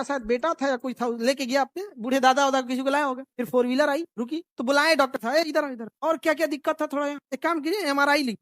शायद बेटा था या कोई था, लेके गया अपने बूढ़े दादा वादा किसी को लाया होगा, फिर 4 व्हीलर आई, रुकी तो बुलाए डॉक्टर था, इधर इधर और क्या क्या दिक्कत था, थोड़ा एक काम कीजिए MRI ली,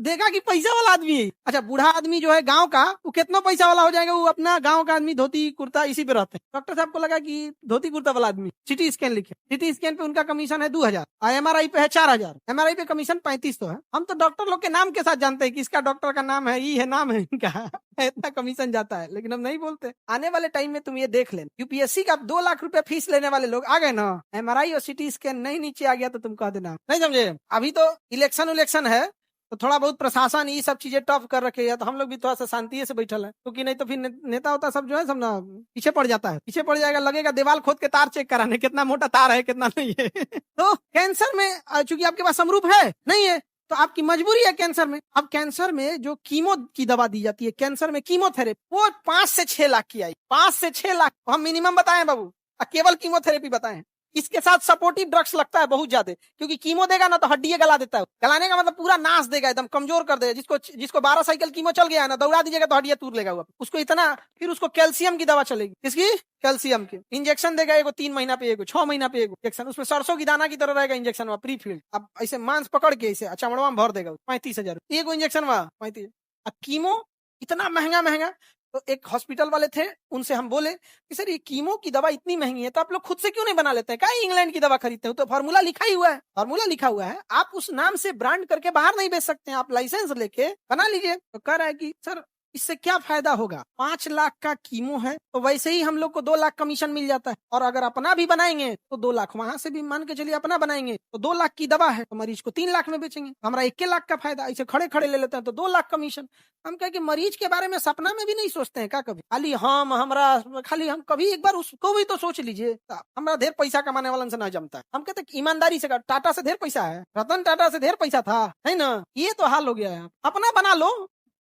देखा कि पैसा वाला आदमी है। अच्छा, बूढ़ा आदमी जो है गाँव का, वो कितना पैसा वाला हो जाएगा, वो अपना गाँव का आदमी धोती कुर्ता इसी पे रहते हैं। डॉक्टर साहब को लगा कि धोती कुर्ता वाला आदमी, सिटी स्कैन लिखे, सिटी स्कैन पे उनका कमीशन है 2000 और MRI पे है 4000, MRI पे कमीशन 35 तो है। हम तो डॉक्टर लोग के नाम के साथ जानते हैं कि इसका डॉक्टर का नाम है, ये है नाम है इनका इतना कमीशन जाता है, लेकिन हम नहीं बोलते। आने वाले टाइम में तुम ये देख लेना, यूपीएससी का 2 लाख रुपया फीस लेने वाले लोग आ गए ना, MRI और सिटी स्कैन नहीं नीचे आ गया तो तुम कह देना, नहीं समझे। अभी तो इलेक्शन है तो थोड़ा बहुत प्रशासन ये सब चीजें टफ कर रखे है, तो हम लोग भी थोड़ा सा शांति से बैठल है, क्योंकि नहीं तो फिर नेता होता सब जो है सब ना पीछे पड़ जाता है, पीछे पड़ जाएगा, लगेगा दीवार खोद के तार चेक कराने कितना मोटा तार है कितना नहीं है तो कैंसर में चूंकि आपके पास समरूप है नहीं है तो आपकी मजबूरी है कैंसर में। अब कैंसर में जो कीमो की दवा दी जाती है, कैंसर में कीमोथेरेपी, वो 5 से 6 लाख की आई, 5 से 6 लाख हम मिनिमम बताएं बाबू, केवल कीमोथेरेपी बताएं। इसके साथ सपोर्टिव ड्रग्स लगता है बहुत ज्यादा, क्योंकि कीमो देगा ना तो हड्डी गला देता है, गलाने का मतलब पूरा नाश देगा, एकदम कमजोर कर देगा। जिसको 12 साइकिल कीमो चल गया है ना, दौड़ा दीजिएगा तो हड्डियां तूर लेगा उसको इतना। फिर उसको कैल्शियम की दवा चलेगी, किसकी, कैल्शियम की इंजेक्शन देगा, एगो 3 महीना पे एगो, 6 महीना पे एगो इंजेक्शन, उसमें सरसों की दाना की तरह रहेगा इंजेक्शन, प्री फील्ड। अब ऐसे मांस पकड़ के ऐसे चमड़वा में भर देगा, 35,000 एगो इंजेक्शन वहाँ 35। अब कीमो इतना महंगा, तो एक हॉस्पिटल वाले थे, उनसे हम बोले कि सर ये कीमो की दवा इतनी महंगी है तो आप लोग खुद से क्यों नहीं बना लेते हैं, क्या इंग्लैंड की दवा खरीदते हो, तो फार्मूला लिखा ही हुआ है, फार्मूला लिखा हुआ है, आप उस नाम से ब्रांड करके बाहर नहीं बेच सकते हैं, आप लाइसेंस लेके बना लीजिए। तो कह रहा है कि सर इससे क्या फायदा होगा, 5 लाख का कीमो है तो वैसे ही हम लोग को 2 लाख कमीशन मिल जाता है, और अगर अपना भी बनाएंगे तो 2 लाख, वहां से भी मान के चलिए अपना बनाएंगे तो 2 लाख की दवा है तो मरीज को 3 लाख में बेचेंगे, हमारा 1 लाख का फायदा, ऐसे खड़े खड़े ले लेते हैं तो 2 लाख कमीशन। हम कहे कि मरीज के बारे में सपना में भी नहीं सोचते हैं क्या कभी, खाली हम कभी एक बार उसको भी तो सोच लीजिए। हमारा ढेर पैसा कमाने वाला से ना जमता है, हम कहते ईमानदारी से, टाटा से ढेर पैसा है, रतन टाटा से ढेर पैसा था, है ना, ये तो हाल हो गया है। अपना बना लो,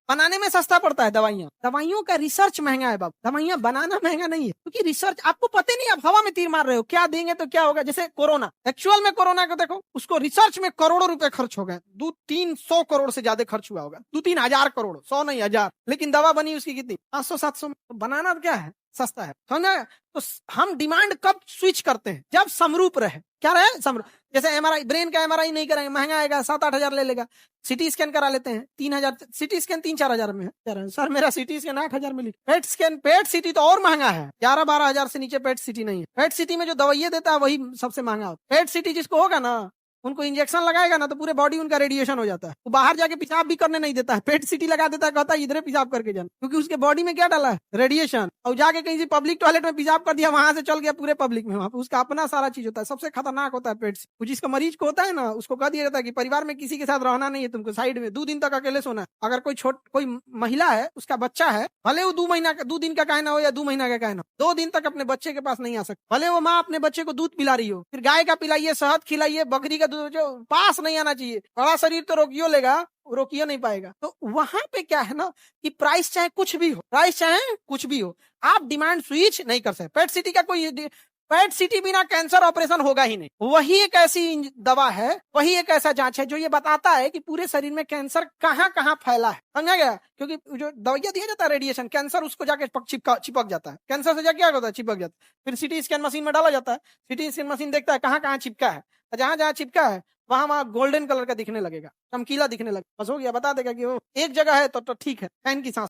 बनाने में सस्ता पड़ता है, दवाइयों का रिसर्च महंगा है बाबू, दवाइयां बनाना महंगा नहीं है, क्योंकि रिसर्च आपको पता नहीं, आप हवा में तीर मार रहे हो, क्या देंगे तो क्या होगा। जैसे कोरोना, एक्चुअल में कोरोना को देखो, उसको रिसर्च में करोड़ों रुपए खर्च हो गए, 200-300 करोड़ से ज्यादा खर्च हुआ होगा, 2-3 हजार करोड़, 100 नहीं 1000, लेकिन दवा बनी उसकी कितनी, 500-700 में। तो बनाना क्या है, सस्ता है, समझा। तो हम डिमांड कब स्विच करते हैं, जब समरूप रहे, क्या रहे, समरूप। जैसे MRI, ब्रेन का MRI नहीं कराएंगे, महंगा आएगा, 7-8 हजार ले लेगा। सिटी स्कैन करा लेते हैं 3000, सिटी स्कैन 3-4 हजार में है, सर मेरा सिटी स्कैन 8 हजार में लिखा। पेट स्कैन, पेट सिटी तो और महंगा है, 11-12 हजार से नीचे पेट सिटी नहीं है। पेट सिटी में जो दवाइयां देता है वही सबसे महंगा होता है। पेट सिटी जिसको होगा ना, उनको इंजेक्शन लगाएगा ना तो पूरे बॉडी उनका रेडिएशन हो जाता है, वो बाहर जाके पेशाब भी करने नहीं देता है, पेट सिटी लगा देता है, कहता है इधर पेशाब करके जाना, क्योंकि उसके बॉडी में क्या डाला है, रेडिएशन। और जाके कहीं पब्लिक टॉयलेट में पेशाब कर दिया, वहां से चल गया पूरे पब्लिक में, वहां पे उसका अपना सारा चीज होता है। सबसे खतरनाक होता है पेट। जिसका मरीज को होता है ना, उसको कह दिया जाता है कि परिवार में किसी के साथ रहना नहीं है, तुमको साइड में 2 दिन तक अकेले सोना है। अगर कोई महिला है, उसका बच्चा है, भले वो 2 दिन का कहना हो या 2 महीना का कहना हो, 2 दिन तक अपने बच्चे के पास नहीं आ सकती, भले वो माँ अपने बच्चे को दूध पिला रही हो, फिर गाय का पिलाइए, शहद खिलाइए, बकरी का दूध, जो पास नहीं आना चाहिए। बड़ा शरीर तो रोकियो लेगा, रोकियो नहीं पाएगा। तो वहां पे क्या है ना कि प्राइस चाहे कुछ भी हो, आप डिमांड स्विच नहीं कर सकते। पेट सिटी का कोई, पेट सिटी बिना कैंसर ऑपरेशन होगा ही नहीं। वही एक ऐसी दवा है, वही एक ऐसा जांच है जो ये बताता है कि पूरे शरीर में कैंसर कहाँ कहाँ फैला है, समझा गया। क्योंकि जो दवाइयां दिया जाता है रेडिएशन, कैंसर उसको जाके चिपक जाता है, कैंसर से जाके क्या होता है, चिपक जाता है। फिर सिटी स्कैन मशीन में डाला जाता है, सिटी स्कैन मशीन देखता है कहाँ कहाँ चिपका है, जहां जहां चिपका है वहां गोल्डन कलर का दिखने लगेगा, चमकीला दिखने लगेगा, बस हो गया, बता देगा कि वो एक जगह है तो ठीक है, फैन की सांस